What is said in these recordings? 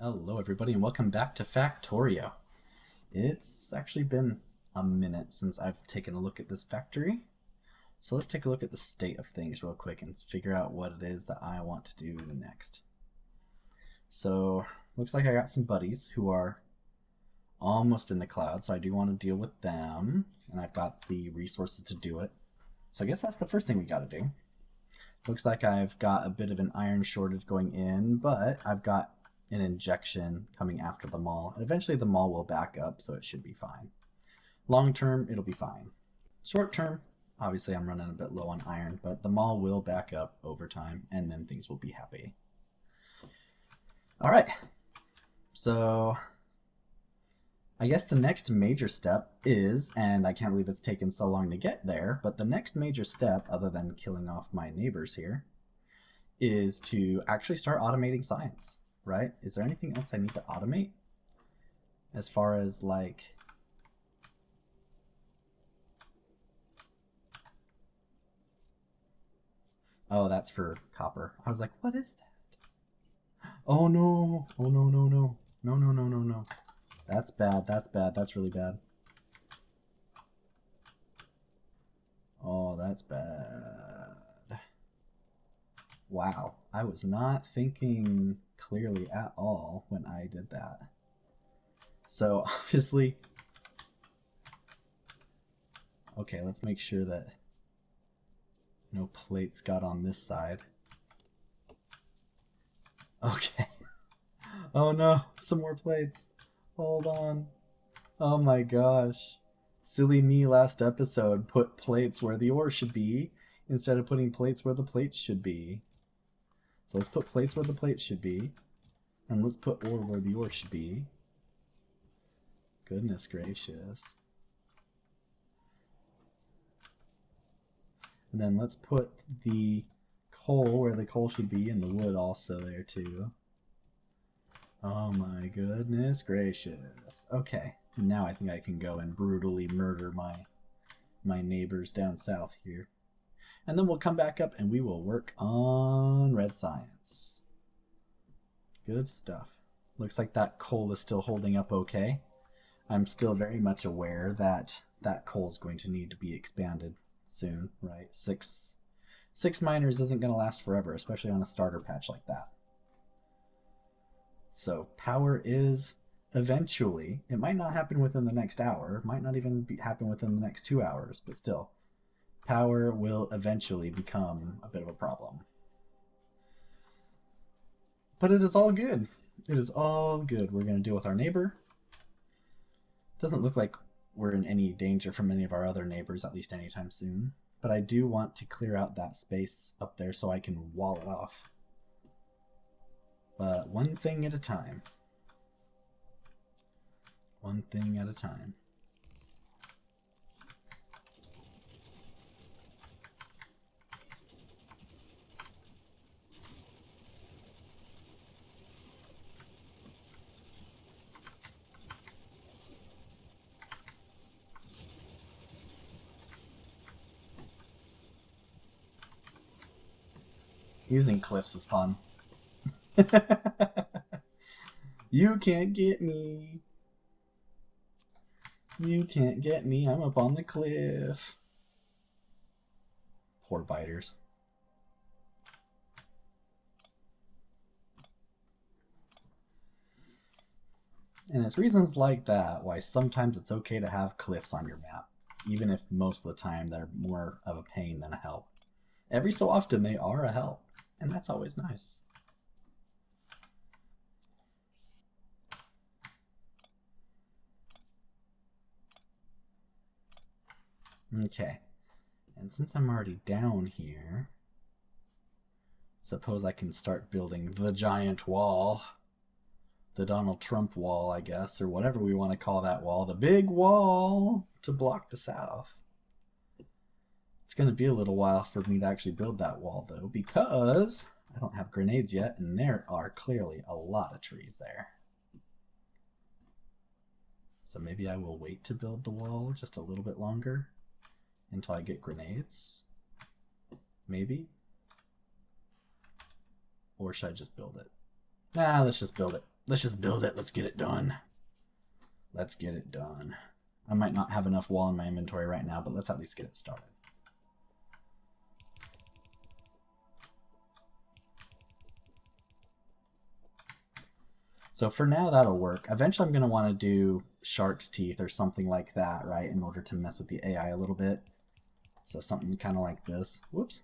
Hello everybody and welcome back to Factorio. It's actually been a minute since I've taken a look at this factory. So let's take a look at the state of things real quick and figure out what it is that I want to do next. So looks like I got some buddies who are almost in the cloud, so I do want to deal with them, and I've got the resources to do it. So I guess that's the first thing we got to do. Looks like I've got a bit of an iron shortage going in, but I've got an injection coming after the mall. And eventually the mall will back up, so it should be fine. Long term, it'll be fine. Short term, obviously I'm running a bit low on iron, but the mall will back up over time, and then things will be happy. All right, so I guess the next major step is, and I can't believe it's taken so long to get there, but the next major step, other than killing off my neighbors here, is to actually start automating science. Right? Is there anything else I need to automate? As far as like... Oh, that's for copper. I was like, what is that? Oh no! Oh no, no, no. No, no, no, no, no. That's bad, that's bad, that's really bad. Oh, that's bad. Wow, I was not thinking clearly at all when I did that. So obviously, okay, let's make sure that no plates got on this side. Okay. Oh no, some more plates. Hold on. Oh my gosh. Silly me last episode put plates where the ore should be instead of putting plates where the plates should be. So let's put plates where the plates should be. And let's put ore where the ore should be. Goodness gracious. And then let's put the coal where the coal should be and the wood also there too. Oh my goodness gracious. Okay, now I think I can go and brutally murder my neighbors down south here. And then we'll come back up and we will work on red science. Good stuff. Looks like that coal is still holding up okay. I'm still very much aware that that coal is going to need to be expanded soon, right? Six miners isn't going to last forever, especially on a starter patch like that. So power is eventually, it might not happen within the next hour, might not even happen within the next 2 hours, but still, power will eventually become a bit of a problem. But it is all good. It is all good. We're going to deal with our neighbor. Doesn't look like we're in any danger from any of our other neighbors, at least anytime soon. But I do want to clear out that space up there so I can wall it off. But one thing at a time. One thing at a time. Using cliffs is fun. You can't get me. You can't get me. I'm up on the cliff. Poor biters. And it's reasons like that why sometimes it's okay to have cliffs on your map, even if most of the time they're more of a pain than a help. Every so often they are a help, and that's always nice. Okay, and since I'm already down here, suppose I can start building the giant wall. The Donald Trump wall, I guess, or whatever we want to call that wall. The big wall to block the south. It's going to be a little while for me to actually build that wall, though, because I don't have grenades yet, and there are clearly a lot of trees there. So maybe I will wait to build the wall just a little bit longer until I get grenades. Maybe. Or should I just build it? Nah, let's just build it. Let's just build it. Let's get it done. Let's get it done. I might not have enough wall in my inventory right now, but let's at least get it started. So for now, that'll work. Eventually, I'm going to want to do shark's teeth or something like that, right, in order to mess with the AI a little bit. So something kind of like this. Whoops.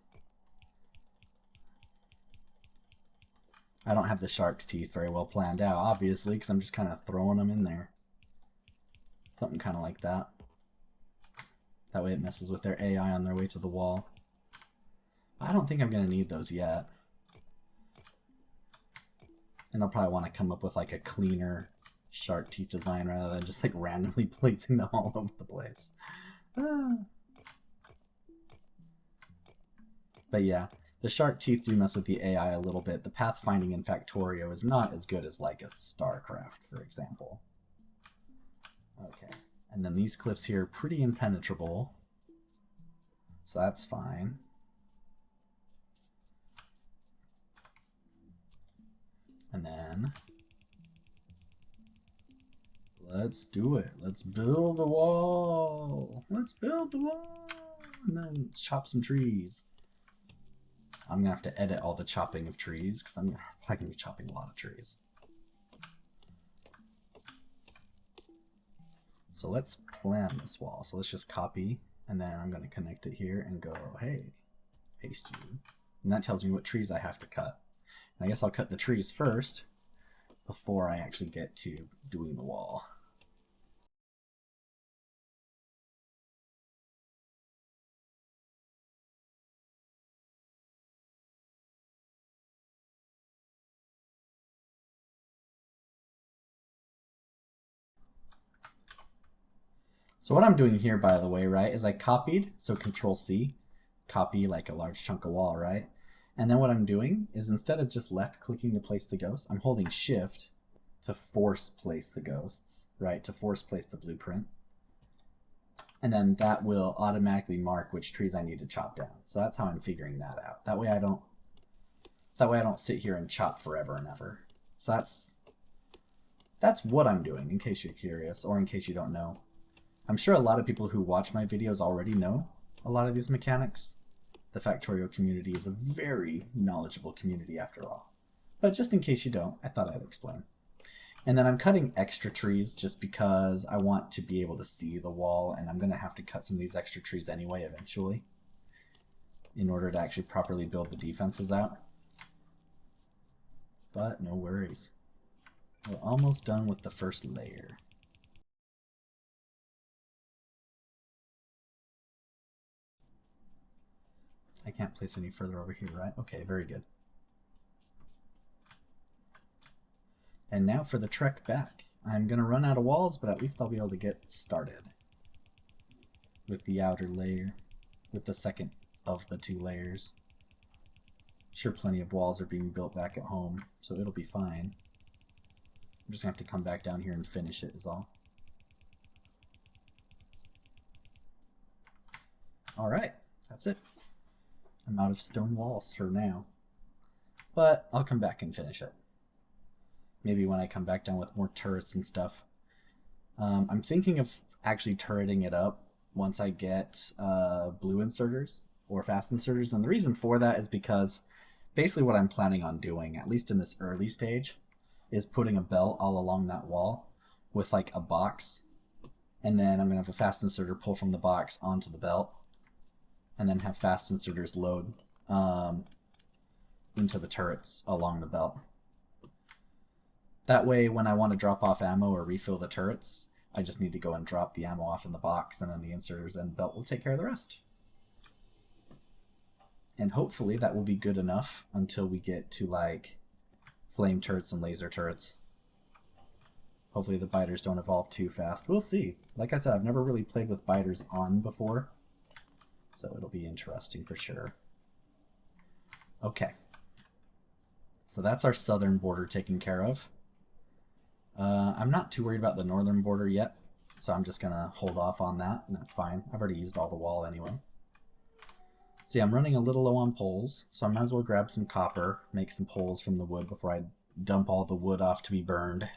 I don't have the shark's teeth very well planned out, obviously, because I'm just kind of throwing them in there. Something kind of like that. That way it messes with their AI on their way to the wall. I don't think I'm going to need those yet. And I'll probably want to come up with like a cleaner shark teeth design rather than just like randomly placing them all over the place. But yeah, the shark teeth do mess with the AI a little bit. The pathfinding in Factorio is not as good as like a StarCraft, for example. Okay, and then these cliffs here are pretty impenetrable, so that's fine. And then let's do it. Let's build a wall. Let's build the wall. And then let's chop some trees. I'm going to have to edit all the chopping of trees because I'm probably going to be chopping a lot of trees. So let's plan this wall. So let's just copy, and then I'm going to connect it here and go, hey, paste you. And that tells me what trees I have to cut. And I guess I'll cut the trees first before I actually get to doing the wall. So what I'm doing here, by the way, right, is I copied, so Control C, copy like a large chunk of wall, right? And then what I'm doing is instead of just left clicking to place the ghosts, I'm holding Shift to force place the ghosts, right? To force place the blueprint. And then that will automatically mark which trees I need to chop down. So that's how I'm figuring that out. That way I don't sit here and chop forever and ever. So that's what I'm doing, in case you're curious, or in case you don't know. I'm sure a lot of people who watch my videos already know a lot of these mechanics. The Factorio community is a very knowledgeable community after all. But just in case you don't, I thought I'd explain. And then I'm cutting extra trees just because I want to be able to see the wall, and I'm going to have to cut some of these extra trees anyway eventually in order to actually properly build the defenses out. But no worries. We're almost done with the first layer. I can't place any further over here, right? Okay, very good. And now for the trek back. I'm going to run out of walls, but at least I'll be able to get started with the outer layer, with the second of the two layers. I'm sure plenty of walls are being built back at home, so it'll be fine. I'm just going to have to come back down here and finish it is all. Alright, that's it. I'm out of stone walls for now. But I'll come back and finish it. Maybe when I come back down with more turrets and stuff. I'm thinking of actually turreting it up once I get blue inserters or fast inserters. And the reason for that is because basically what I'm planning on doing, at least in this early stage, is putting a belt all along that wall with like a box. And then I'm going to have a fast inserter pull from the box onto the belt. And then have fast inserters load into the turrets along the belt. That way, when I want to drop off ammo or refill the turrets, I just need to go and drop the ammo off in the box, and then the inserters and belt will take care of the rest. And hopefully that will be good enough until we get to like flame turrets and laser turrets. Hopefully the biters don't evolve too fast. We'll see. Like I said, I've never really played with biters on before, so it'll be interesting for sure. Okay. So that's our southern border taken care of. I'm not too worried about the northern border yet, so I'm just going to hold off on that, and that's fine. I've already used all the wall anyway. See, I'm running a little low on poles, so I might as well grab some copper, make some poles from the wood before I dump all the wood off to be burned.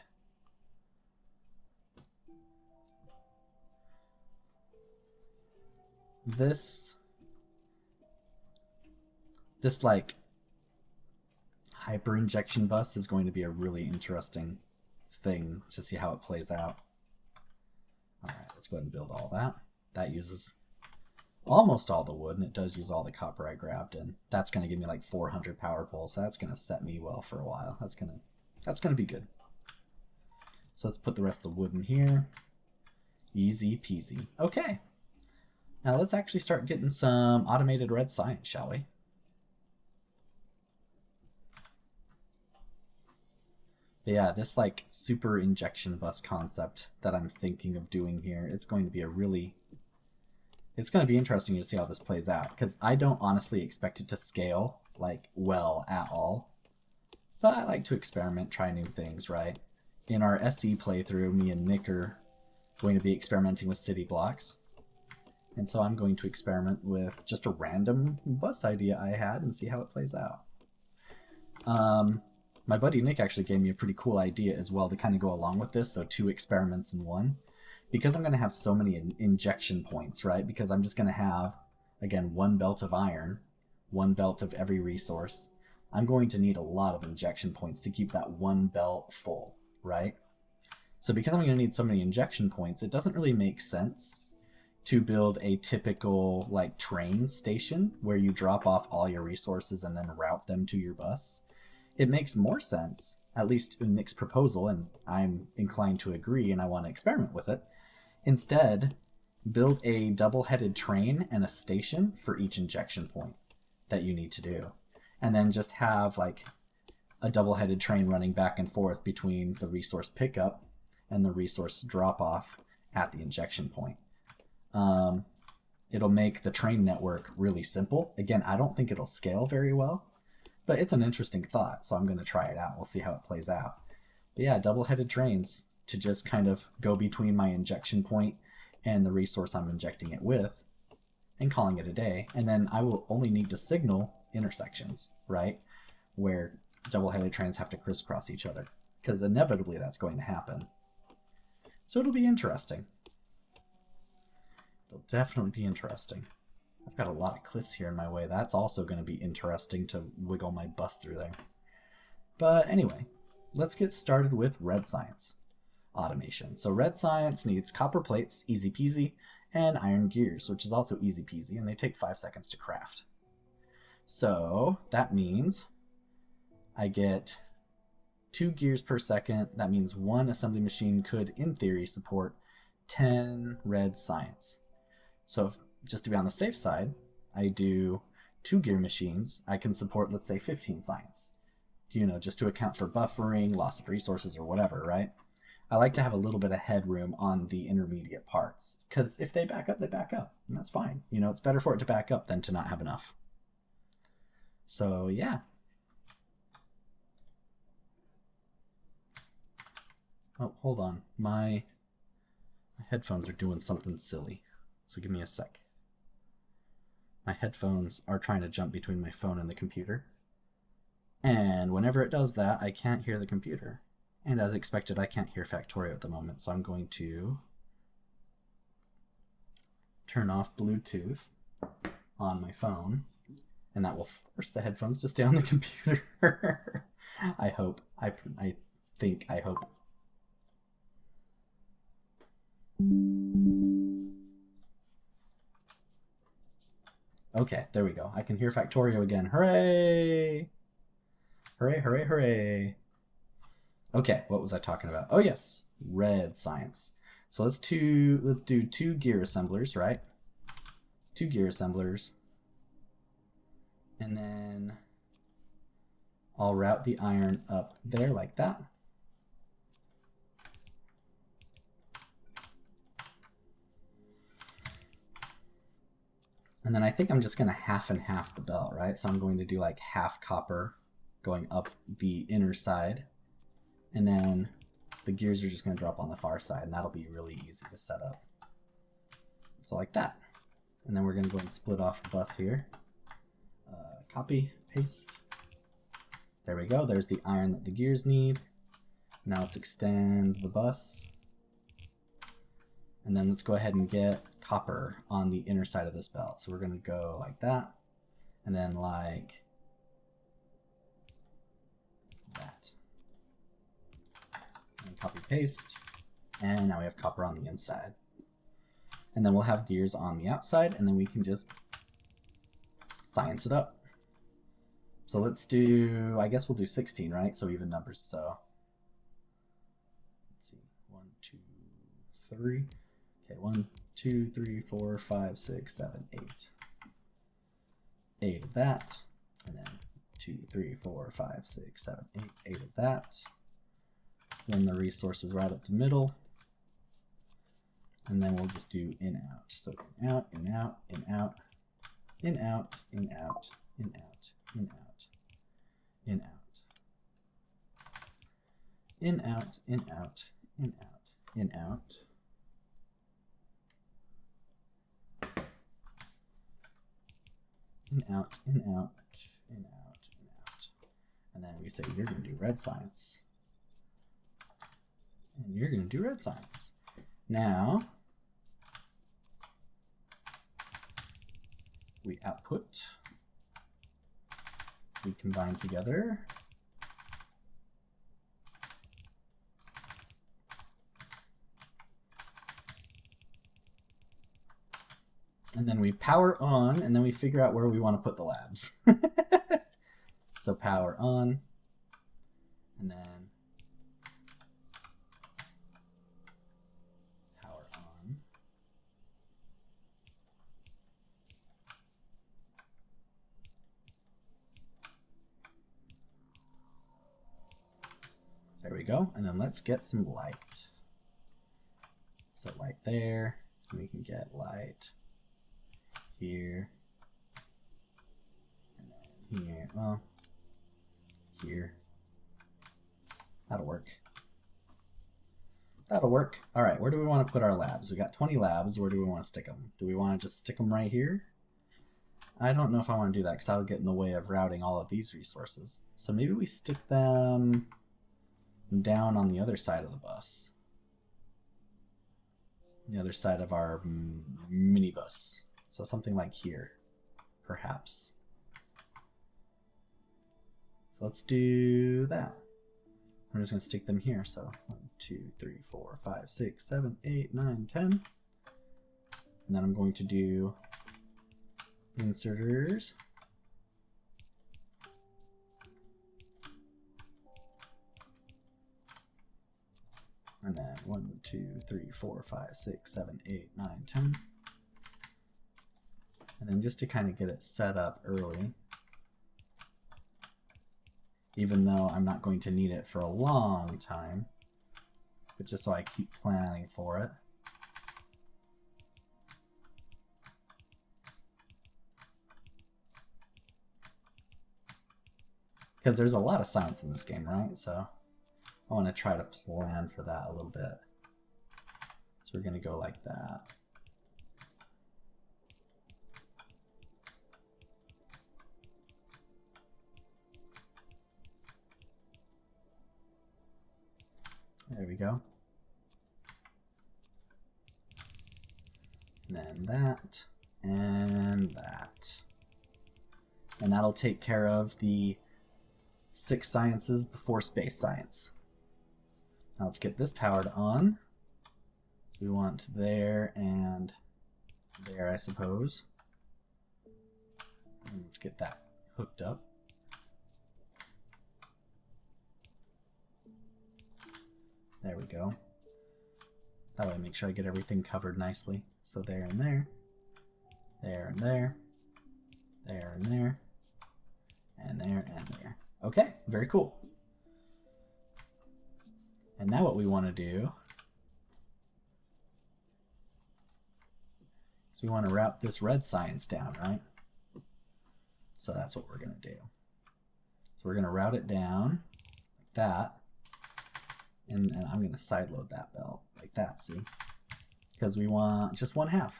This like hyper injection bus is going to be a really interesting thing to see how it plays out. Alright, let's go ahead and build all that. That uses almost all the wood, and it does use all the copper I grabbed, and that's going to give me like 400 power poles, so that's going to set me well for a while. That's going to be good. So let's put the rest of the wood in here. Easy peasy. Okay. Now let's actually start getting some automated red science, shall we? But yeah, this like super injection bus concept that I'm thinking of doing here, it's going to be it's going to be interesting to see how this plays out, because I don't honestly expect it to scale like well at all. But I like to experiment, try new things, right? In our SE playthrough, me and Nick are going to be experimenting with city blocks. And so I'm going to experiment with just a random bus idea I had and see how it plays out. My buddy Nick actually gave me a pretty cool idea as well to kind of go along with this, so 2 experiments in one. Because I'm going to have so many injection points, right? Because I'm just going to have, again, 1 belt of iron, 1 belt of every resource. I'm going to need a lot of injection points to keep that 1 belt full, right? So because I'm going to need so many injection points, it doesn't really make sense to build a typical like train station where you drop off all your resources and then route them to your bus. It makes more sense, at least in Nick's proposal, and I'm inclined to agree and I want to experiment with it. Instead, build a double-headed train and a station for each injection point that you need to do. And then just have like a double-headed train running back and forth between the resource pickup and the resource drop-off at the injection point. It'll make the train network really simple. Again, I don't think it'll scale very well, but it's an interesting thought, so I'm going to try it out. We'll see how it plays out. But yeah, double-headed trains to just kind of go between my injection point and the resource I'm injecting it with and calling it a day. And then I will only need to signal intersections, right? Where double-headed trains have to crisscross each other, because inevitably that's going to happen. So it'll be interesting. It'll definitely be interesting. I've got a lot of cliffs here in my way. That's also going to be interesting to wiggle my bus through there. But anyway, let's get started with red science automation. So red science needs copper plates, easy peasy, and iron gears, which is also easy peasy, and they take 5 seconds to craft. So that means I get 2 gears per second. That means 1 assembly machine could, in theory, support 10 red science. So just to be on the safe side, I do 2 gear machines. I can support, let's say, 15 science. You know, just to account for buffering, loss of resources, or whatever, right? I like to have a little bit of headroom on the intermediate parts, because if they back up, they back up, and that's fine. You know, it's better for it to back up than to not have enough. So, yeah. Oh, hold on. My headphones are doing something silly, so give me a sec. My headphones are trying to jump between my phone and the computer. And whenever it does that, I can't hear the computer. And as expected, I can't hear Factorio at the moment, so I'm going to turn off Bluetooth on my phone, and that will force the headphones to stay on the computer. I hope. I hope. Okay, there we go. I can hear Factorio again. Hooray! Hooray, hooray, hooray. Okay, what was I talking about? Oh yes, red science. So let's do 2 gear assemblers, right? 2 gear assemblers. And then I'll route the iron up there like that. And then I think I'm just going to half and half the belt, right? So I'm going to do like half copper going up the inner side. And then the gears are just going to drop on the far side, and that'll be really easy to set up. So like that. And then we're going to go and split off the bus here. Copy, paste. There we go. There's the iron that the gears need. Now let's extend the bus. And then let's go ahead and get copper on the inner side of this belt. So we're going to go like that. And then like that. And copy paste. And now we have copper on the inside. And then we'll have gears on the outside, and then we can just science it up. So let's do, I guess we'll do 16, right? So even numbers. So let's see, 1, 2, 3. Okay, 1, 2, 3, 4, 5, 6, 7, 8. 8 of that, and then 2, 3, 4, 5, 6, 7, 8. 8 of that. Then the resources right up to middle. And then we'll just do in out. So in out, in out, in out, in out, in out, in out, in out, in out, in out, in out, in out, in out. In out, in out, in out, in out. And then we say you're going to do red science. And you're going to do red science. Now, we output, we combine together. And then we power on, and then we figure out where we want to put the labs. So power on, and then power on. There we go, and then let's get some light. So light there, we can get light here, and then here, well, here. That'll work. That'll work. All right, where do we want to put our labs? We got 20 labs. Where do we want to stick them? Do we want to just stick them right here? I don't know if I want to do that because that'll get in the way of routing all of these resources. So maybe we stick them down on the other side of the bus. The other side of our minibus. So something like here, perhaps. So let's do that. I'm just going to stick them here. So 1, 2, 3, 4, 5, 6, 7, 8, 9, 10. And then I'm going to do inserters. And then 1, 2, 3, 4, 5, 6, 7, 8, 9, 10. And then just to kind of get it set up early, even though I'm not going to need it for a long time, but just so I keep planning for it. Because there's a lot of science in this game, right? So I want to try to plan for that a little bit. So we're going to go like that. There we go. And then that, and that. And that'll take care of the 6 sciences before space science. Now let's get this powered on. So we want there and there, I suppose. And let's get that hooked up. There we go. That way, make sure I get everything covered nicely. So there and there, there and there, there and there, and there and there. Okay, very cool. And now what we want to do is we want to route this red science down, right? So that's what we're going to do. So we're going to route it down like that. And I'm going to sideload that belt like that, see? Because we want just 1/2.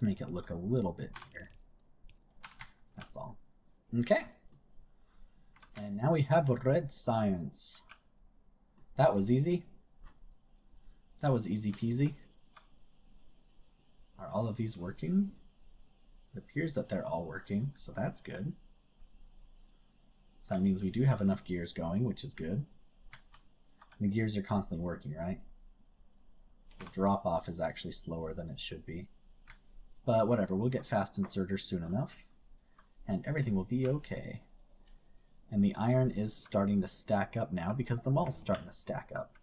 to make it look a little bit bigger. That's all. Okay. And now we have red science. That was easy. That was easy peasy. Are all of these working? It appears that they're all working, so that's good. So that means we do have enough gears going, which is good. The gears are constantly working, right? The drop off is actually slower than it should be. But whatever, we'll get fast inserters soon enough, and everything will be okay. And the iron is starting to stack up now because the mall's starting to stack up.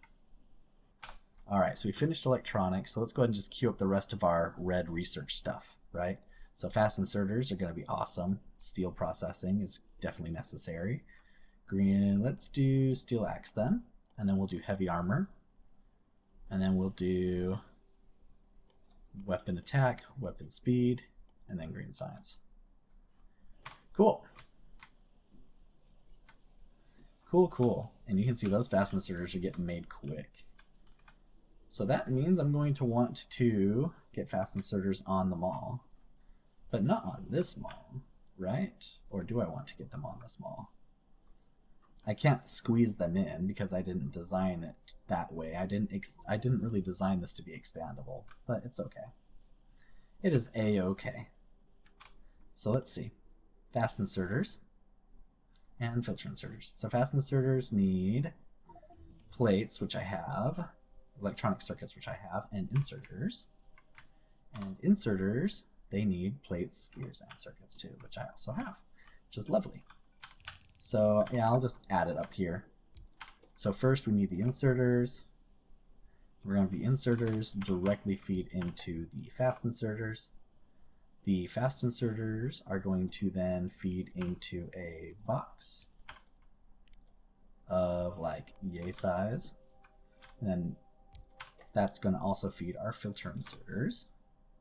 Alright, so we finished electronics, so let's go ahead and just queue up the rest of our red research stuff, right? So fast inserters are going to be awesome. Steel processing is definitely necessary. Green, let's do steel axe then, and then we'll do heavy armor. And then we'll do weapon attack, weapon speed, and then green science. Cool. Cool. And you can see those fast inserters are getting made quick. So that means I'm going to want to get fast inserters on the mall. But not on this mall, right? Or do I want to get them on this mall? I can't squeeze them in because I didn't design it that way. I didn't really design this to be expandable, but it's okay. It is a-okay. So let's see. Fast inserters and filter inserters. So fast inserters need plates, which I have, electronic circuits, which I have, and inserters. And inserters, they need plates, gears, and circuits too, which I also have, which is lovely. So yeah, I'll just add it up here. So first we need the inserters. We're going to have the inserters directly feed into the fast inserters. The fast inserters are going to then feed into a box of like yay size. And then that's going to also feed our filter inserters.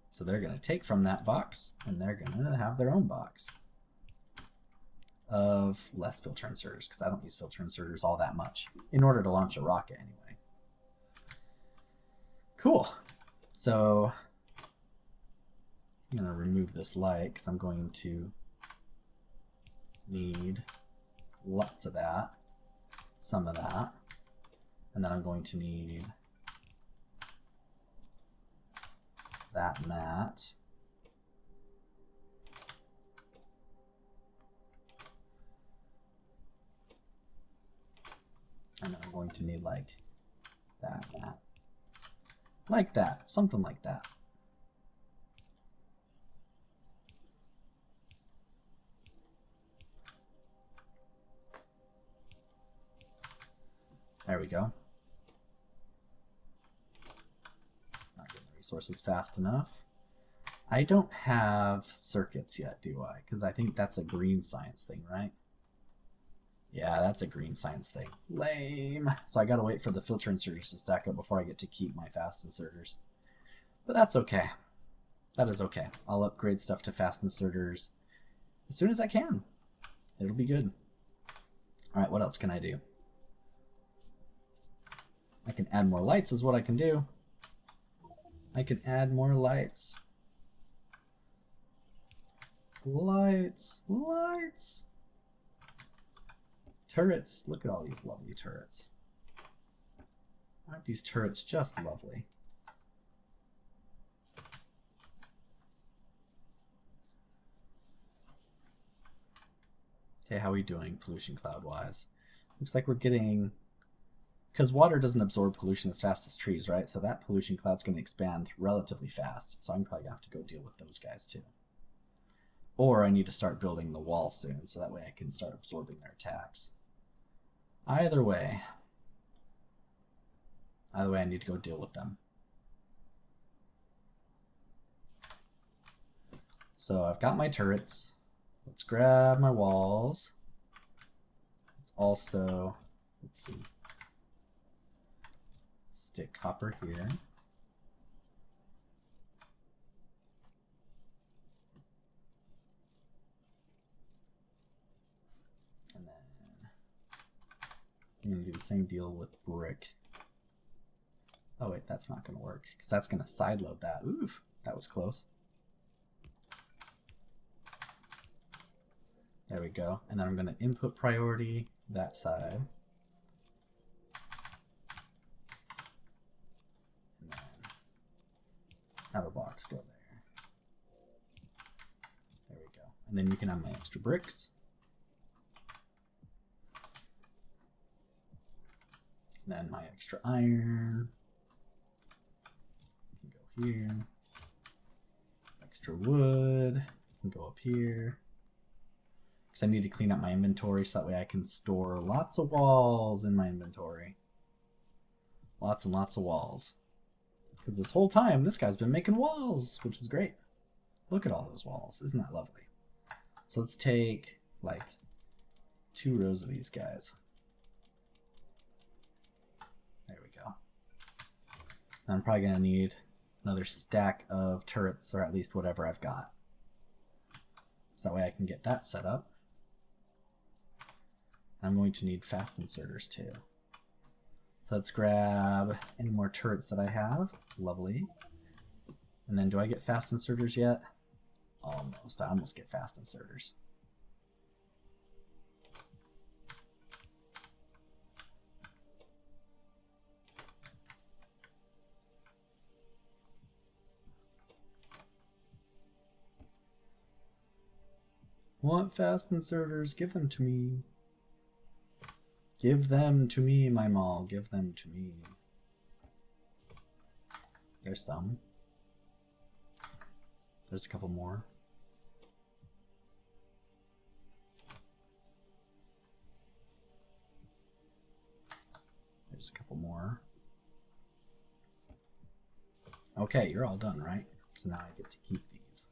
So they're going to take from that box and they're going to have their own box of less filter inserters, because I don't use filter inserters all that much in order to launch a rocket anyway. Cool. So I'm going to remove this light because I'm going to need lots of that, some of that, and then I'm going to need that and that. And then I'm going to need like that and that. Like that, something like that. There we go. Not getting the resources fast enough. I don't have circuits yet, do I? Because I think that's a green science thing, right? Yeah, that's a green science thing. Lame. So I gotta wait for the filter inserters to stack up before I get to keep my fast inserters. But that's okay. That is okay. I'll upgrade stuff to fast inserters as soon as I can. It'll be good. Alright, what else can I do? I can add more lights is what I can do. I can add more lights. Lights. Turrets. Look at all these lovely turrets. Aren't these turrets just lovely? Okay, how are we doing pollution cloud wise? Looks like we're getting, because water doesn't absorb pollution as fast as trees, right? So that pollution cloud's going to expand relatively fast. So I'm probably going to have to go deal with those guys too. Or I need to start building the wall soon, so that way I can start absorbing their attacks. Either way I need to go deal with them. So I've got my turrets. Let's grab my walls. Let's also, let's see, stick copper here. And then I'm going to do the same deal with brick. Oh wait, that's not going to work because that's going to sideload that. Oof, that was close. There we go. And then I'm going to input priority that side. And then have a box go there. There we go. And then you can have my extra bricks. And then my extra iron. Can go here. Extra wood can go up here. Because I need to clean up my inventory so that way I can store lots of walls in my inventory. Lots and lots of walls. Because this whole time, this guy's been making walls, which is great. Look at all those walls. Isn't that lovely? So let's take, like, 2 rows of these guys. There we go. I'm probably going to need another stack of turrets, or at least whatever I've got. So that way I can get that set up. I'm going to need fast inserters too. So let's grab any more turrets that I have. Lovely. And then do I get fast inserters yet? Almost. I almost get fast inserters. Want fast inserters? Give them to me. Give them to me, my mall. Give them to me. There's some. There's a couple more. There's a couple more. Okay, you're all done, right? So now I get to keep these.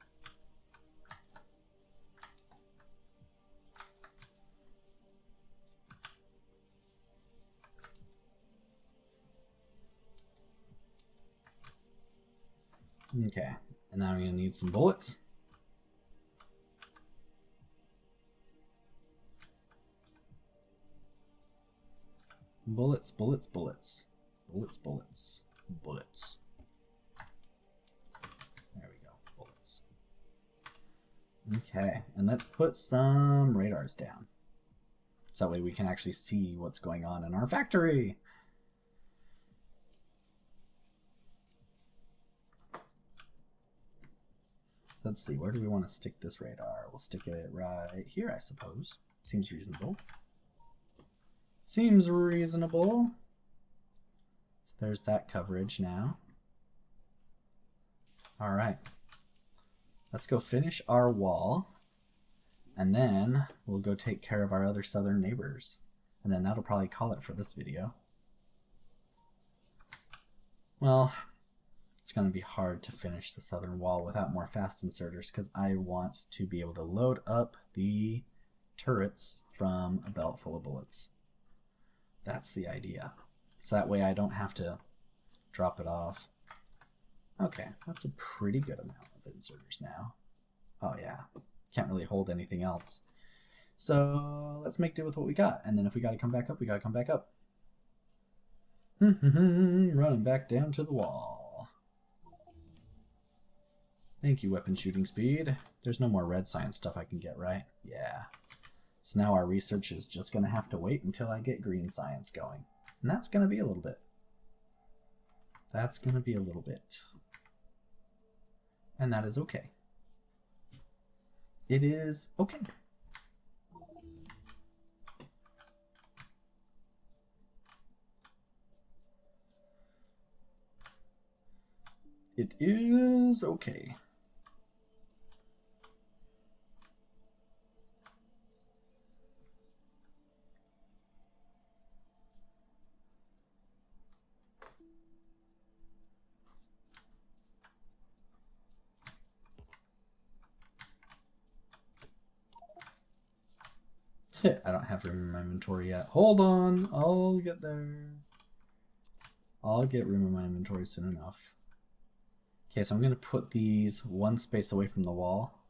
Okay, and now I'm going to need some bullets. Bullets, bullets, bullets. Bullets, bullets, bullets. There we go, bullets. Okay, and let's put some radars down. So that way we can actually see what's going on in our factory. Let's see, where do we want to stick this radar? We'll stick it right here, I suppose. Seems reasonable. Seems reasonable. So there's that coverage now. All right. Let's go finish our wall. And then we'll go take care of our other southern neighbors. And then that'll probably call it for this video. Well, it's going to be hard to finish the southern wall without more fast inserters because I want to be able to load up the turrets from a belt full of bullets. That's the idea. So that way I don't have to drop it off. Okay, that's a pretty good amount of inserters now. Oh yeah, can't really hold anything else. So let's make do with what we got. And then if we got to come back up, we got to come back up. Running back down to the wall. Thank you, weapon shooting speed. There's no more red science stuff I can get, right? Yeah. So now our research is just going to have to wait until I get green science going. And that's going to be a little bit. That's going to be a little bit. And that is okay. It is okay. It is okay. I don't have room in my inventory yet. Hold on, I'll get there. I'll get room in my inventory soon enough. Okay, so I'm going to put these one space away from the wall.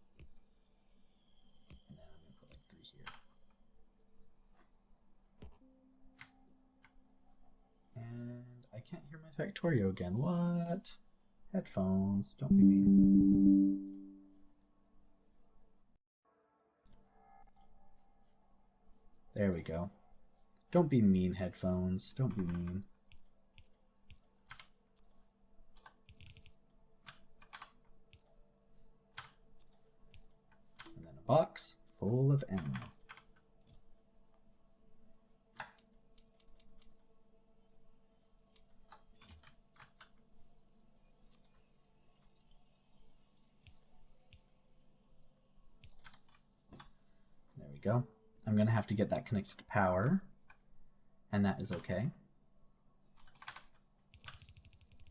And then I'm going to put like 3 here. And I can't hear my Factorio again. What? Headphones, don't be mean. There we go. Don't be mean, headphones. Don't be mean. And then a box full of ammo. There we go. I'm going to have to get that connected to power, and that is okay.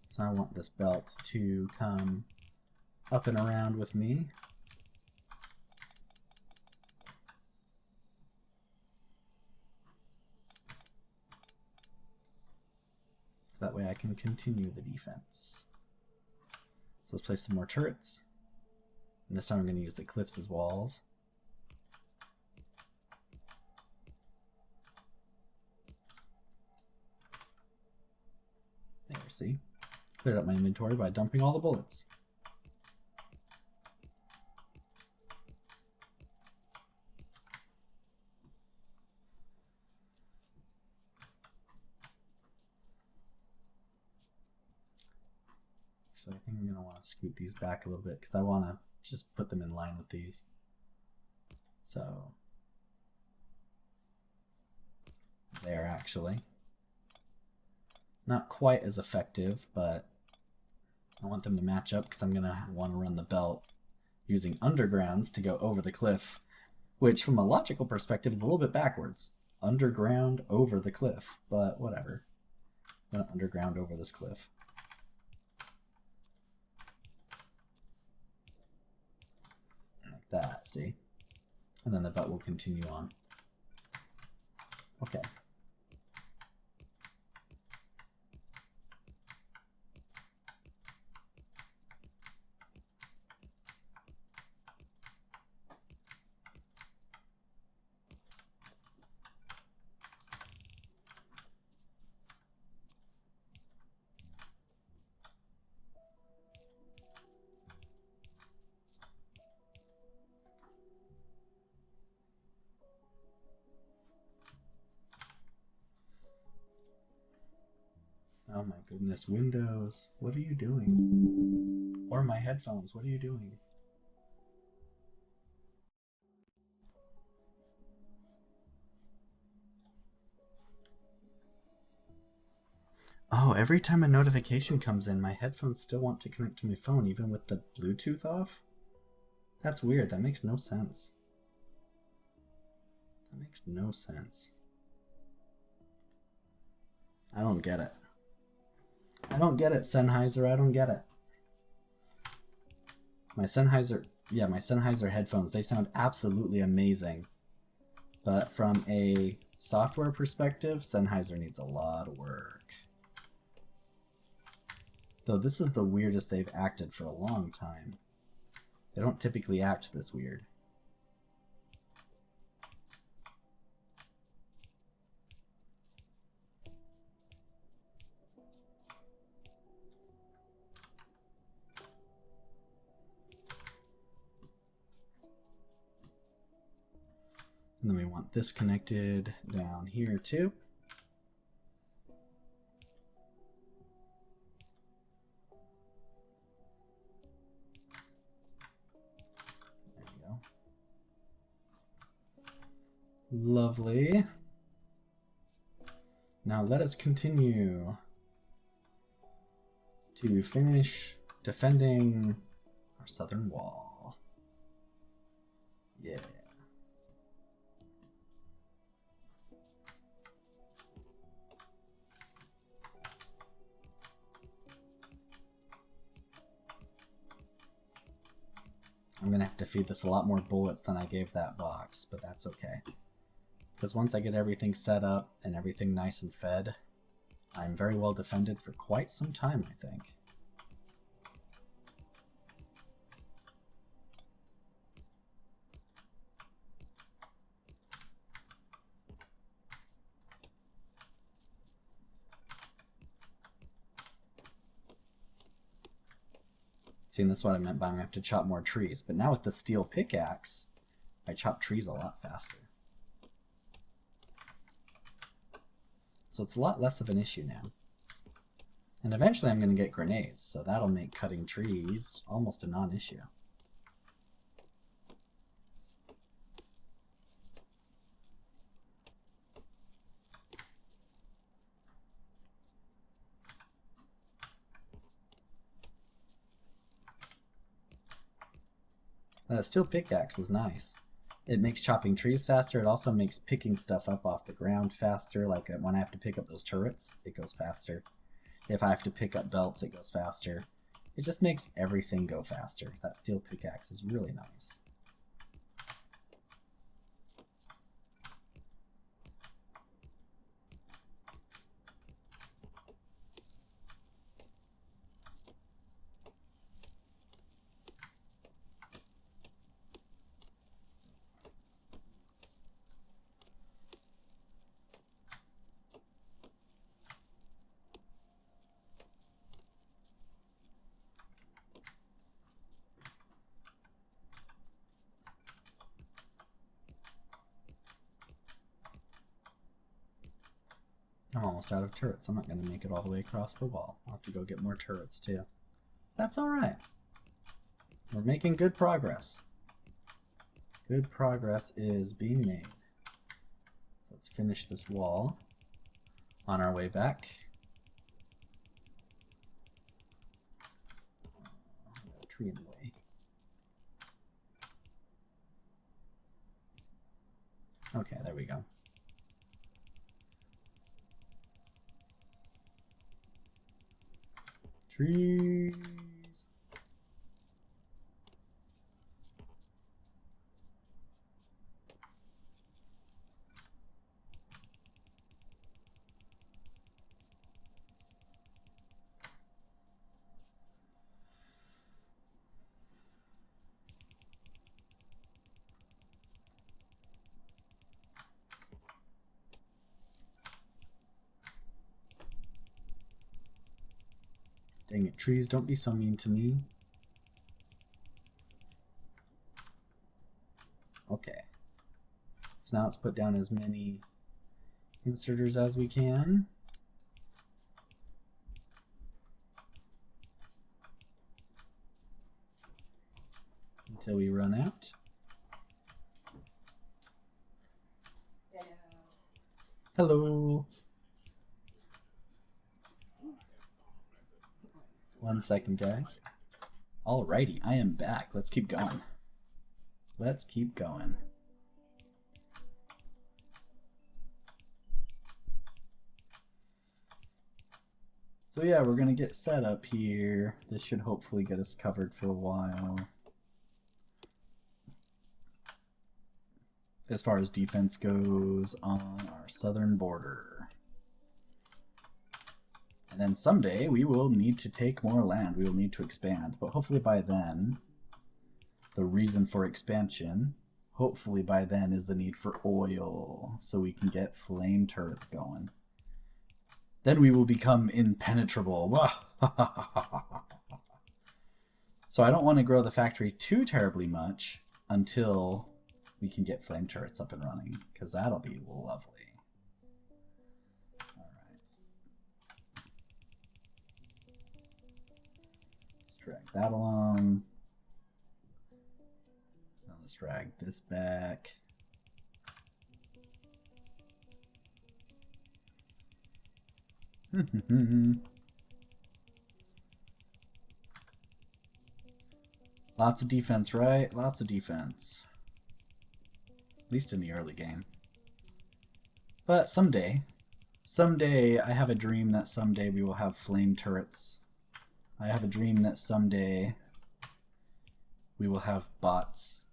So I want this belt to come up and around with me. So that way I can continue the defense. So let's place some more turrets. And this time I'm going to use the cliffs as walls. There, see? Cleared up my inventory by dumping all the bullets. So I think I'm going to want to scoot these back a little bit because I want to just put them in line with these. So there, actually. Not quite as effective, but I want them to match up because I'm going to want to run the belt using undergrounds to go over the cliff, which from a logical perspective is a little bit backwards. Underground over the cliff, but whatever. I'm going to underground over this cliff. Like that, see? And then the belt will continue on. Okay. Oh my goodness, Windows, what are you doing? Or my headphones, what are you doing? Oh, every time a notification comes in, my headphones still want to connect to my phone, even with the Bluetooth off? That's weird, that makes no sense. That makes no sense. I don't get it. I don't get it, Sennheiser, I don't get it. My Sennheiser headphones, they sound absolutely amazing. But from a software perspective, Sennheiser needs a lot of work. Though this is the weirdest they've acted for a long time. They don't typically act this weird. And then we want this connected down here too. There we go. Lovely. Now let us continue to finish defending our southern wall. Yeah. I'm gonna have to feed this a lot more bullets than I gave that box, but that's okay. Because once I get everything set up and everything nice and fed, I'm very well defended for quite some time, I think. See, and that's what I meant by I'm going to have to chop more trees. But now with the steel pickaxe, I chop trees a lot faster. So it's a lot less of an issue now. And eventually I'm going to get grenades, so that'll make cutting trees almost a non-issue. Steel pickaxe is nice. It makes chopping trees faster. It also makes picking stuff up off the ground faster. Like when I have to pick up those turrets, it goes faster. If I have to pick up belts, it goes faster. It just makes everything go faster. That steel pickaxe is really nice. I'm almost out of turrets. I'm not going to make it all the way across the wall. I'll have to go get more turrets too. That's alright. We're making good progress. Good progress is being made. Let's finish this wall on our way back. A tree in the way. Okay, there we go. Trees. Dang it, trees, don't be so mean to me. Okay. So now let's put down as many inserters as we can. Until we run out. Hello. 1 second, guys. Alrighty, I am back. Let's keep going. Let's keep going. So yeah, we're gonna get set up here. This should hopefully get us covered for a while. As far as defense goes on our southern border. And then someday we will need to take more land. We will need to expand. But hopefully by then, the reason for expansion, hopefully by then, is the need for oil. So we can get flame turrets going. Then we will become impenetrable. So I don't want to grow the factory too terribly much until we can get flame turrets up and running, because that'll be lovely. Drag that along. Now let's drag this back. Lots of defense, right? Lots of defense. At least in the early game. But someday, I have a dream that someday we will have flame turrets. I have a dream that someday we will have bots,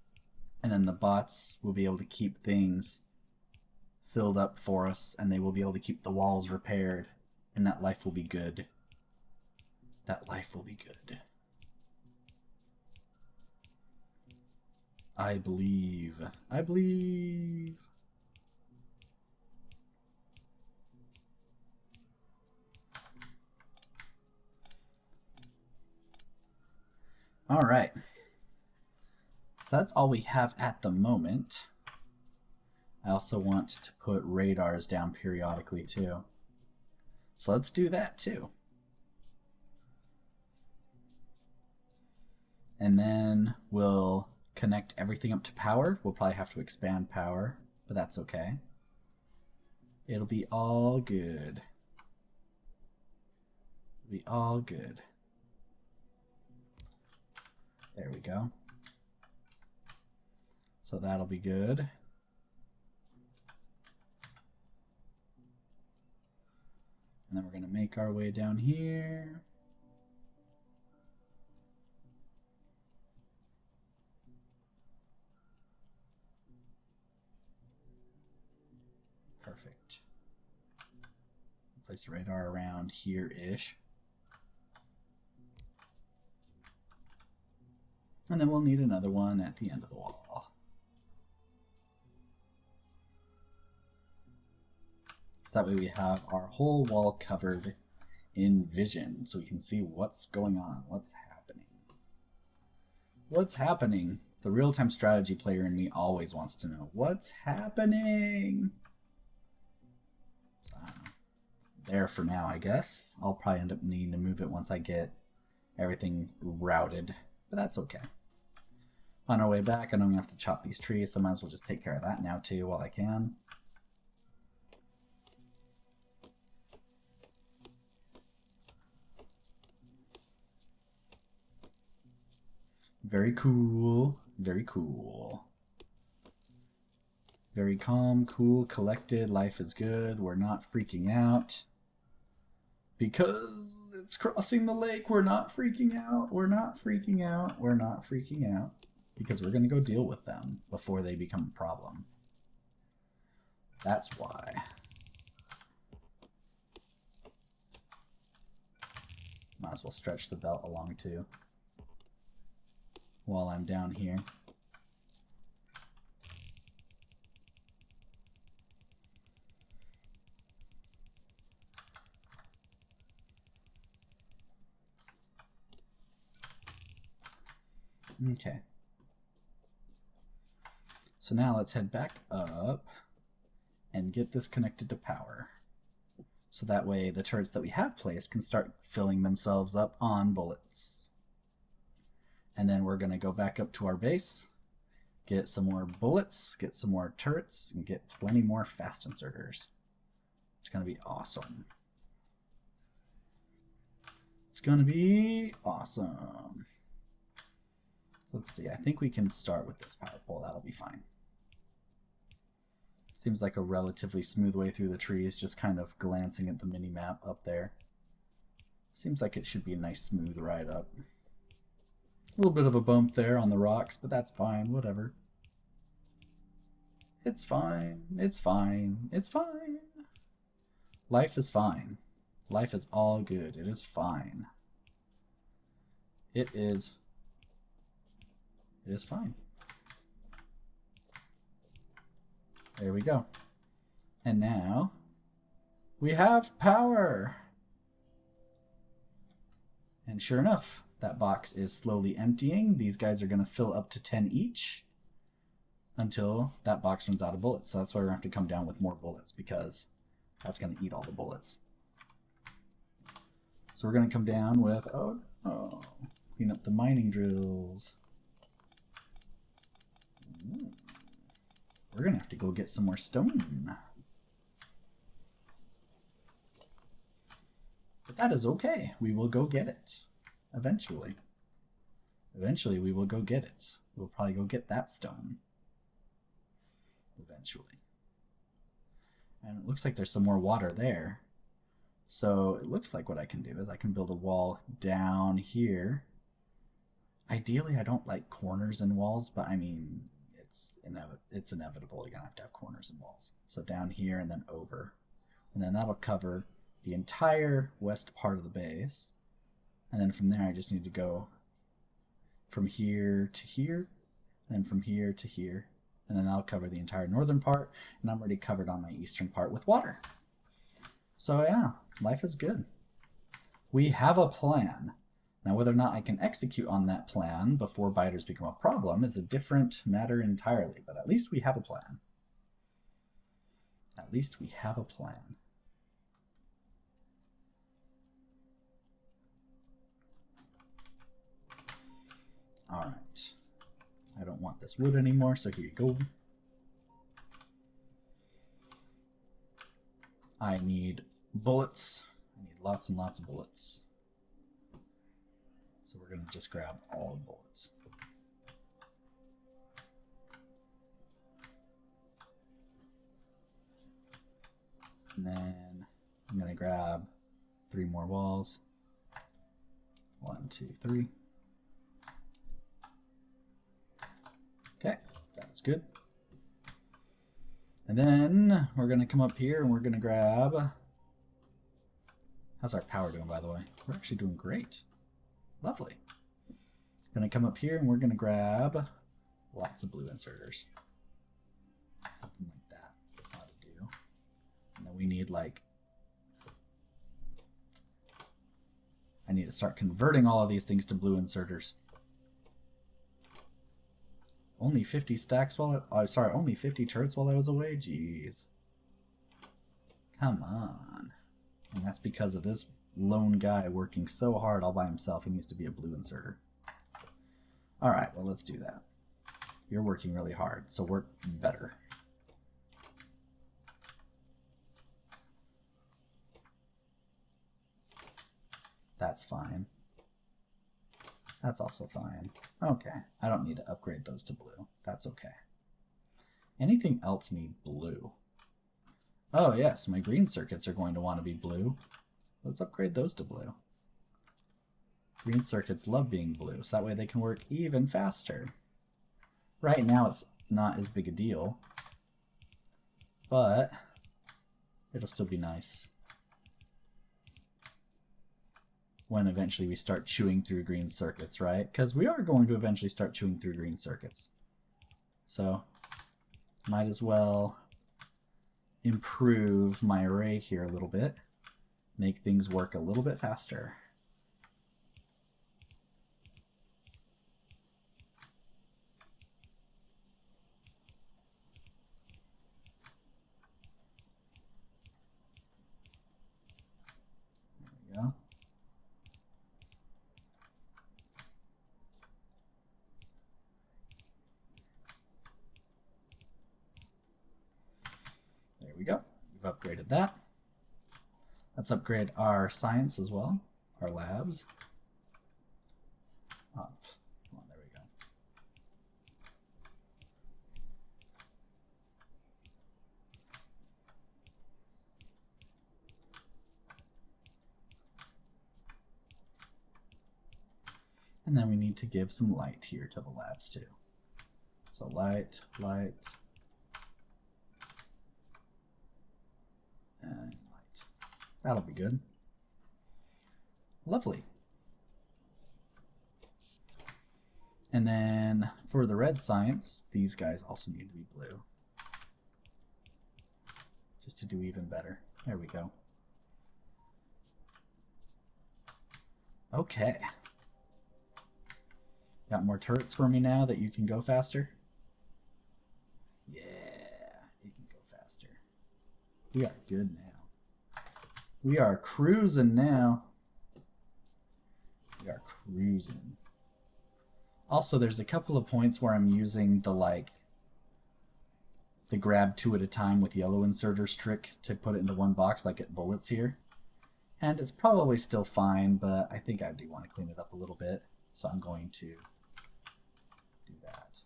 and then the bots will be able to keep things filled up for us, and they will be able to keep the walls repaired, and that life will be good. That life will be good. I believe. I believe. All right. So that's all we have at the moment. I also want to put radars down periodically too. So let's do that too. And then we'll connect everything up to power. We'll probably have to expand power, but that's okay. It'll be all good. It'll be all good. There we go. So that'll be good. And then we're going to make our way down here. Perfect. Place the radar around here-ish. And then we'll need another one at the end of the wall. So that way we have our whole wall covered in vision, so we can see what's going on, what's happening. What's happening? The real-time strategy player in me always wants to know what's happening. So, there for now, I guess. I'll probably end up needing to move it once I get everything routed, but that's okay. On our way back, I know I'm gonna have to chop these trees, so I might as well just take care of that now too while I can. Very cool, very cool. Very calm, cool, collected, life is good, we're not freaking out. Because it's crossing the lake, we're not freaking out, we're not freaking out, we're not freaking out. Because we're gonna go deal with them before they become a problem. That's why. Might as well stretch the belt along too. While I'm down here. Okay. So now let's head back up and get this connected to power. So that way the turrets that we have placed can start filling themselves up on bullets. And then we're going to go back up to our base, get some more bullets, get some more turrets, and get plenty more fast inserters. It's going to be awesome. It's going to be awesome. So let's see. I think we can start with this power pole. That'll be fine. Seems like a relatively smooth way through the trees, just kind of glancing at the mini-map up there. Seems like it should be a nice smooth ride up. A little bit of a bump there on the rocks, but that's fine, whatever. It's fine, it's fine, it's fine. Life is fine. Life is all good. It is fine. It is fine. There we go. And now we have power. And sure enough, that box is slowly emptying. These guys are going to fill up to 10 each until that box runs out of bullets. So that's why we're going to have to come down with more bullets, because that's going to eat all the bullets. So we're going to come down with, clean up the mining drills. We're going to have to go get some more stone. But that is okay. We will go get it. Eventually. Eventually we will go get it. We'll probably go get that stone. Eventually. And it looks like there's some more water there. So it looks like what I can do is I can build a wall down here. Ideally I don't like corners in walls, but I mean, it's inevitable. You're going to have corners in walls. So down here and then over. And then that'll cover the entire west part of the base. And then from there, I just need to go from here to here, and then from here to here. And then I'll cover the entire northern part, and I'm already covered on my eastern part with water. So yeah, life is good. We have a plan. Now whether or not I can execute on that plan before biters become a problem is a different matter entirely, but at least we have a plan. At least we have a plan. Alright. I don't want this wood anymore, so here you go. I need bullets. I need lots and lots of bullets. So we're going to just grab all the bullets. And then I'm going to grab 3 more walls. 1, 2, 3. Okay, that's good. And then we're going to come up here and we're going to grab... How's our power doing, by the way? We're actually doing great. Lovely. Going to come up here and we're going to grab lots of blue inserters. Something like that ought to do. And then we need like... I need to start converting all of these things to blue inserters. Only 50 stacks while only 50 turrets while I was away? Jeez. Come on. And that's because of this lone guy working so hard all by himself. He needs to be a blue inserter. Alright, well let's do that. You're working really hard, so work better. That's fine. That's also fine. Okay, I don't need to upgrade those to blue. That's okay. Anything else need blue? Oh yes, my green circuits are going to want to be blue. Let's upgrade those to blue. Green circuits love being blue, so that way they can work even faster. Right now it's not as big a deal, but it'll still be nice when eventually we start chewing through green circuits, right? Because we are going to eventually start chewing through green circuits. So, might as well improve my array here a little bit, make things work a little bit faster. There we go. There we go. We've upgraded that. Let's upgrade our science as well, our labs. Up. Oh, there we go. And then we need to give some light here to the labs too. So light, light, and light. That'll be good. Lovely. And then for the red science, these guys also need to be blue. Just to do even better. There we go. Okay. Got more turrets for me now that you can go faster? Yeah, you can go faster. We are good now. We are cruising now. We are cruising. Also, there's a couple of points where I'm using the grab 2 at a time with yellow inserters trick to put it into one box, like at bullets here. And it's probably still fine, but I think I do want to clean it up a little bit. So I'm going to do that.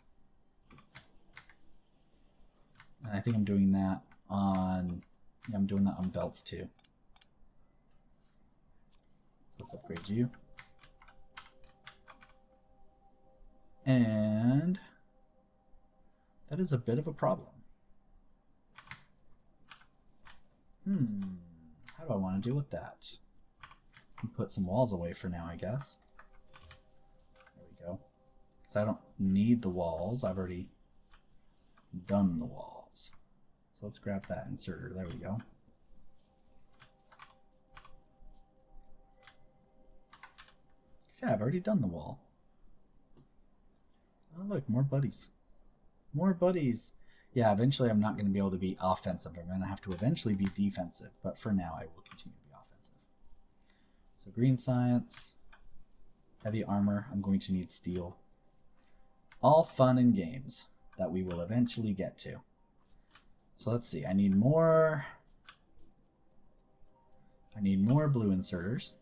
And I think I'm doing that on, yeah, I'm doing that on belts too. So let's upgrade you. And that is a bit of a problem. How do I want to deal with that? Put some walls away for now, I guess. There we go. Because I don't need the walls. I've already done the walls. So let's grab that inserter. There we go. Yeah, I've already done the wall. Oh, look, more buddies. More buddies. Yeah, eventually I'm not going to be able to be offensive. I'm going to have to eventually be defensive. But for now, I will continue to be offensive. So green science, heavy armor. I'm going to need steel. All fun and games that we will eventually get to. So let's see. I need more blue inserters.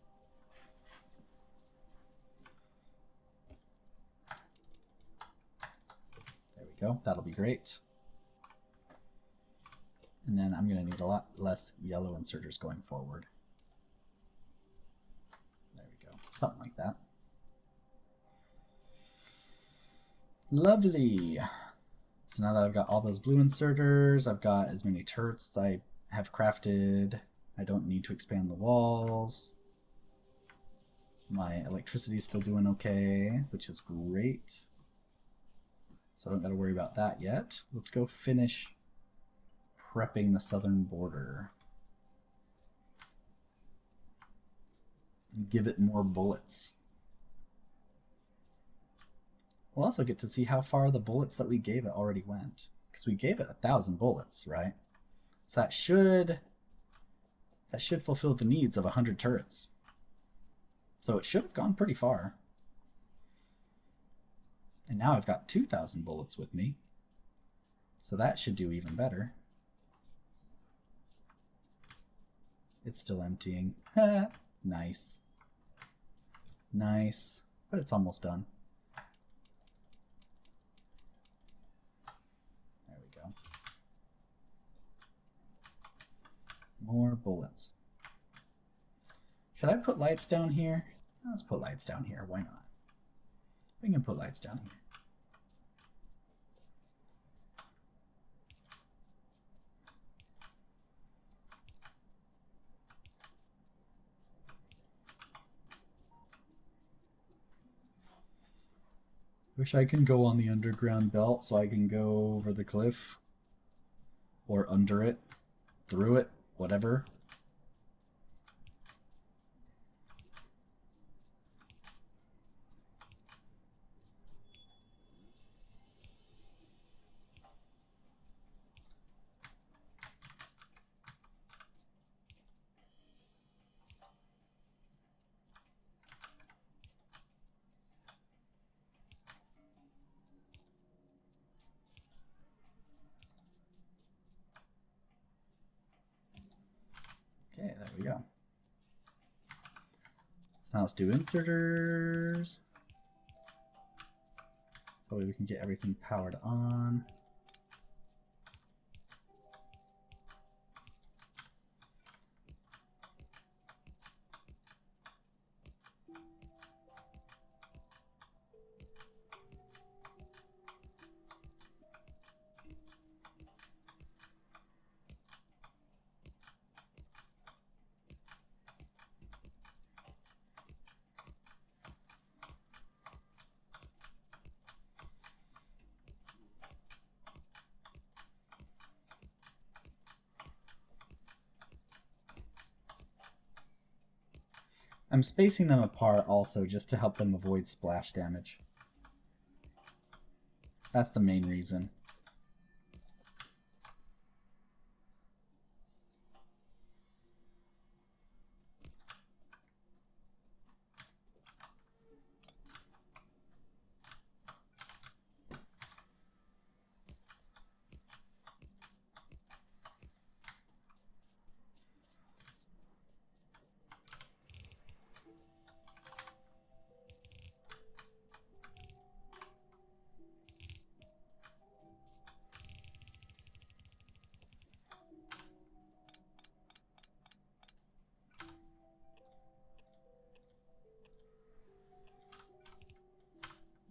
There we go. That'll be great. And then I'm going to need a lot less yellow inserters going forward. There we go. Something like that. Lovely. So now that I've got all those blue inserters, I've got as many turrets as I have crafted. I don't need to expand the walls. My electricity is still doing okay, which is great. So I don't got to worry about that yet. Let's go finish prepping the southern border. Give it more bullets. We'll also get to see how far the bullets that we gave it already went. Because we gave it 1,000 bullets, right? So that should fulfill the needs of 100 turrets. So it should have gone pretty far. And now I've got 2,000 bullets with me. So that should do even better. It's still emptying. Nice. Nice. But it's almost done. There we go. More bullets. Should I put lights down here? Let's put lights down here. Why not? We can put lights down here. Wish I can go on the underground belt so I can go over the cliff. Or under it. Through it. Whatever. Okay, there we go. So now let's do inserters. So we can get everything powered on. I'm spacing them apart also just to help them avoid splash damage. That's the main reason.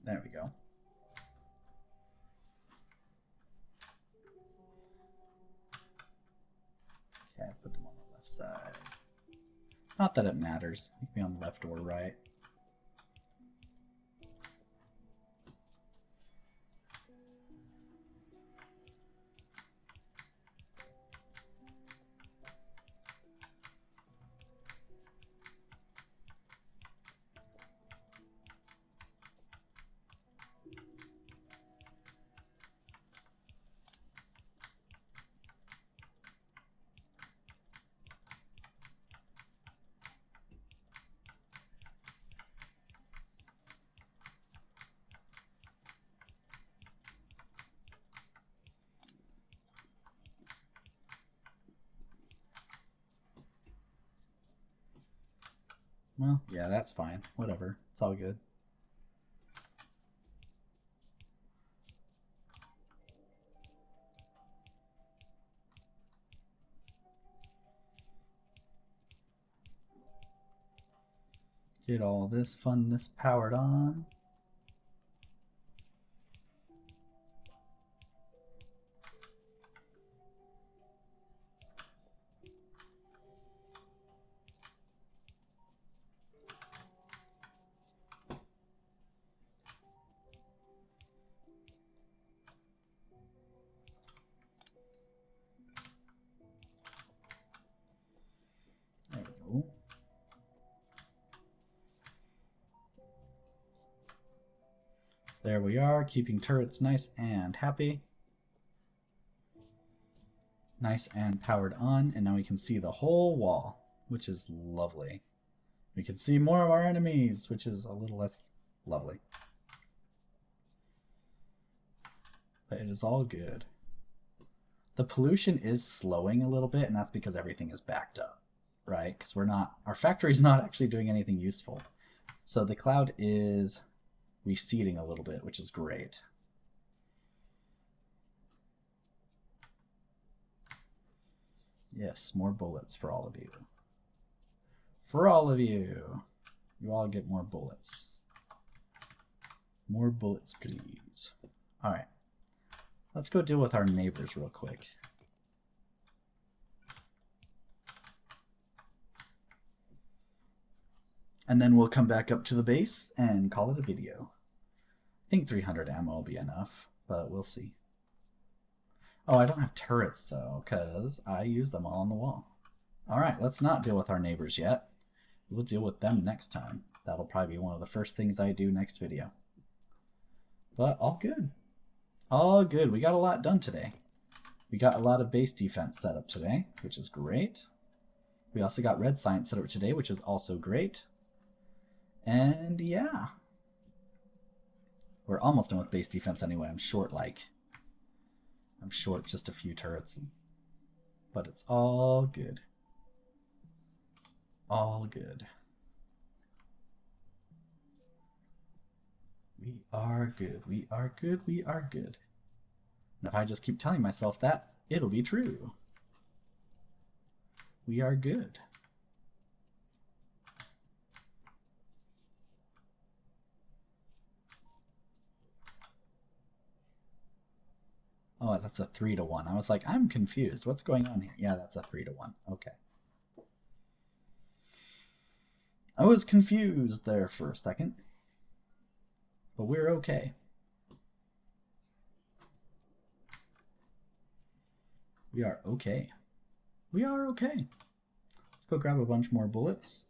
There we go. Okay, put them on the left side. Not that it matters. They can be on the left or right. Well, yeah, that's fine. Whatever. It's all good. Get all this funness powered on. There we go. So there we are, keeping turrets nice and happy. Nice and powered on, and now we can see the whole wall, which is lovely. We can see more of our enemies, which is a little less lovely. But it is all good. The pollution is slowing a little bit, and that's because everything is backed up, right? Because our factory's not actually doing anything useful. So the cloud is receding a little bit, which is great. Yes, more bullets for all of you. For all of you. You all get more bullets. More bullets, please. Alright. Let's go deal with our neighbors real quick. And then we'll come back up to the base and call it a video. I think 300 ammo will be enough, but we'll see. Oh, I don't have turrets, though, because I use them all on the wall. Alright, let's not deal with our neighbors yet. We'll deal with them next time. That'll probably be one of the first things I do next video. But all good. All good. We got a lot done today. We got a lot of base defense set up today, which is great. We also got red science set up today, which is also great. And yeah. We're almost done with base defense anyway. I'm short just a few turrets. But it's all good. All good. We are good. We are good. We are good. And if I just keep telling myself that, it'll be true. We are good. Oh, that's a 3-to-1. I was like, I'm confused. What's going on here? Yeah, that's a 3-to-1. Okay. I was confused there for a second. But we're okay. We are okay. We are okay. Let's go grab a bunch more bullets.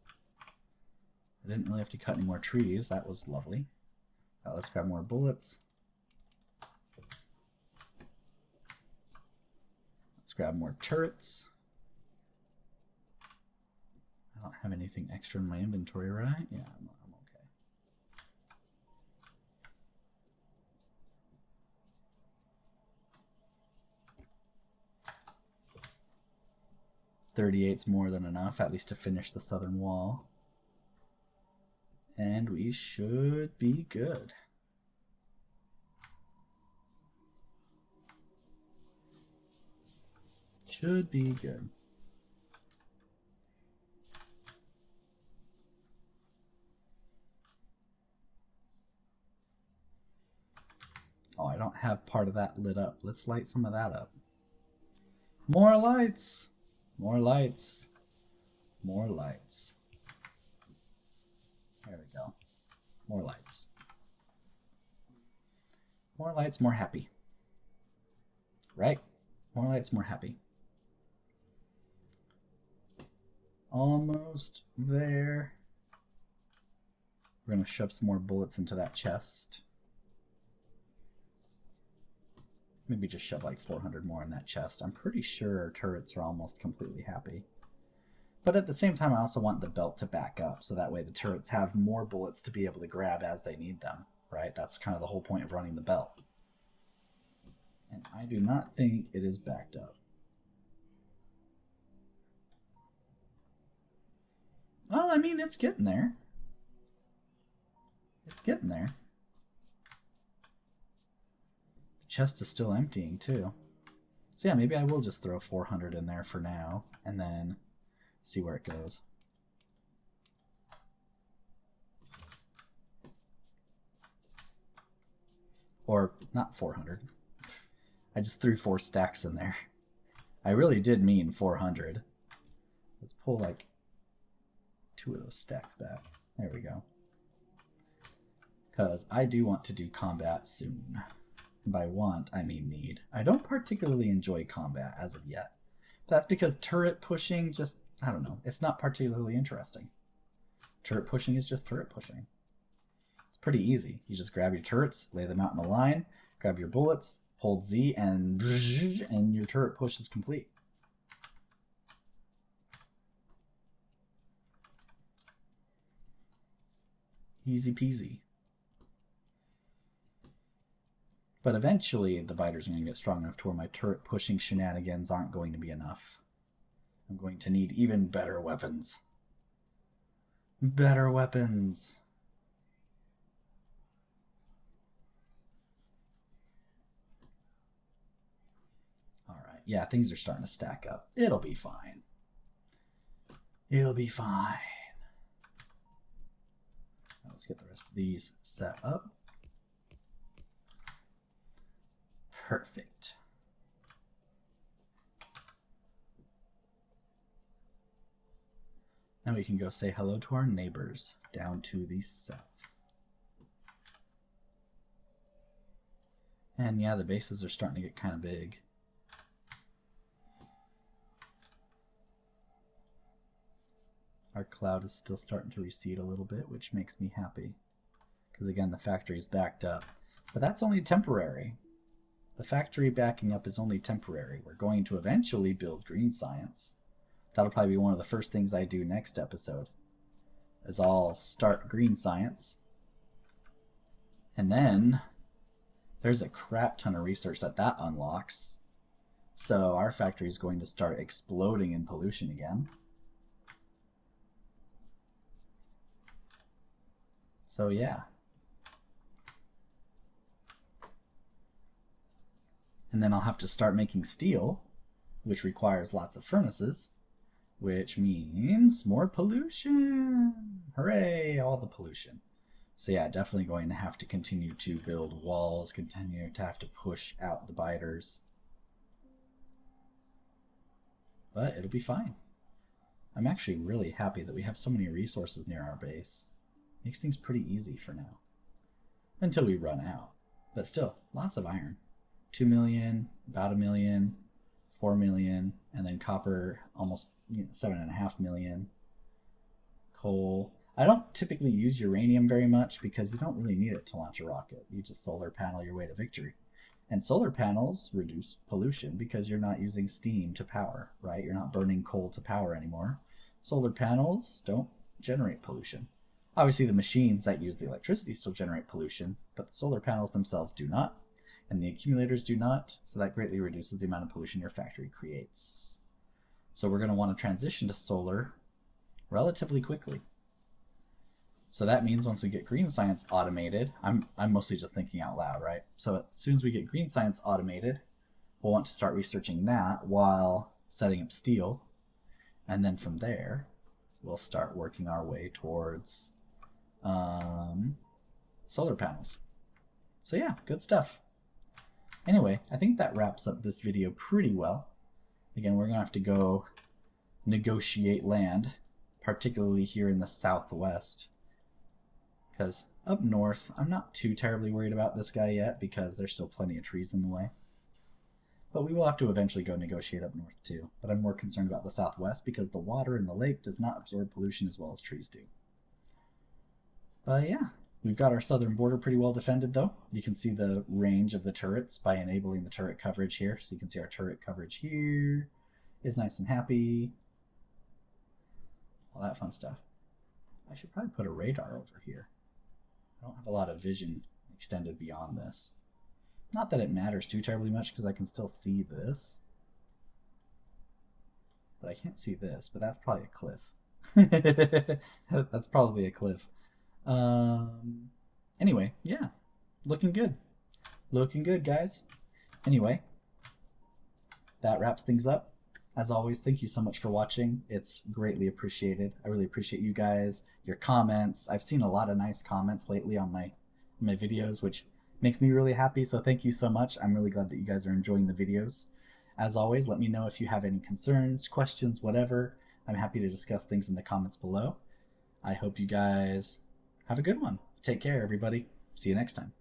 I didn't really have to cut any more trees. That was lovely. Let's grab more bullets. Let's grab more turrets. I don't have anything extra in my inventory, right? Yeah, I'm okay. 38's more than enough, at least to finish the southern wall. And we should be good. Should be good. Oh, I don't have part of that lit up. Let's light some of that up. More lights! More lights. More lights. There we go. More lights. More lights, more happy. Right? More lights, more happy. Almost there. We're going to shove some more bullets into that chest. Maybe just shove like 400 more in that chest. I'm pretty sure our turrets are almost completely happy. But at the same time, I also want the belt to back up, so that way the turrets have more bullets to be able to grab as they need them, right? That's kind of the whole point of running the belt. And I do not think it is backed up. Well, I mean, it's getting there. It's getting there. The chest is still emptying, too. So yeah, maybe I will just throw 400 in there for now, and then see where it goes. Or, not 400. I just threw 4 stacks in there. I really did mean 400. Let's pull like 2 of those stacks back. There we go. Because I do want to do combat soon. And by want, I mean need. I don't particularly enjoy combat as of yet. But that's because turret pushing just, I don't know, it's not particularly interesting. Turret pushing is just turret pushing. It's pretty easy. You just grab your turrets, lay them out in a line, grab your bullets, hold Z, and your turret push is complete. Easy peasy. But eventually the biters are going to get strong enough to where my turret pushing shenanigans aren't going to be enough. I'm going to need even better weapons. Better weapons. Alright, yeah, things are starting to stack up. It'll be fine. It'll be fine. Let's get the rest of these set up. Perfect. Now we can go say hello to our neighbors down to the south. And yeah, the bases are starting to get kind of big. Our cloud is still starting to recede a little bit, which makes me happy. Because again, the factory is backed up. But that's only temporary. The factory backing up is only temporary. We're going to eventually build green science. That'll probably be one of the first things I do next episode. Is I'll start green science. And then there's a crap ton of research that unlocks. So our factory is going to start exploding in pollution again. So yeah. And then I'll have to start making steel, which requires lots of furnaces, which means more pollution. Hooray, all the pollution. So yeah, definitely going to have to continue to build walls, continue to have to push out the biters. But it'll be fine. I'm actually really happy that we have so many resources near our base. Makes things pretty easy for now. Until we run out. But still, lots of iron. 2 million, about 1 million, 4 million, and then copper almost 7.5 million. Coal. I don't typically use uranium very much because you don't really need it to launch a rocket. You just solar panel your way to victory. And solar panels reduce pollution because you're not using steam to power, right? You're not burning coal to power anymore. Solar panels don't generate pollution. Obviously, the machines that use the electricity still generate pollution, but the solar panels themselves do not, and the accumulators do not, so that greatly reduces the amount of pollution your factory creates. So we're going to want to transition to solar relatively quickly. So that means once we get green science automated, I'm mostly just thinking out loud, right? So as soon as we get green science automated, we'll want to start researching that while setting up steel, and then from there, we'll start working our way towards solar panels. So yeah, good stuff. Anyway, I think that wraps up this video pretty well. Again, we're going to have to go negotiate land, particularly here in the southwest. Because up north, I'm not too terribly worried about this guy yet because there's still plenty of trees in the way. But we will have to eventually go negotiate up north too. But I'm more concerned about the southwest because the water in the lake does not absorb pollution as well as trees do. But yeah, we've got our southern border pretty well defended though. You can see the range of the turrets by enabling the turret coverage here. So you can see our turret coverage here is nice and happy. All that fun stuff. I should probably put a radar over here. I don't have a lot of vision extended beyond this. Not that it matters too terribly much because I can still see this. But I can't see this, but that's probably a cliff. That's probably a cliff. Um, anyway, yeah, looking good. Looking good, guys. Anyway, that wraps things up. As always, thank you so much for watching. It's greatly appreciated. I really appreciate you guys, your comments. I've seen a lot of nice comments lately on my videos, which makes me really happy. So thank you so much. I'm really glad that you guys are enjoying the videos. As always, let me know if you have any concerns, questions, whatever. I'm happy to discuss things in the comments below. I hope you guys have a good one. Take care, everybody. See you next time.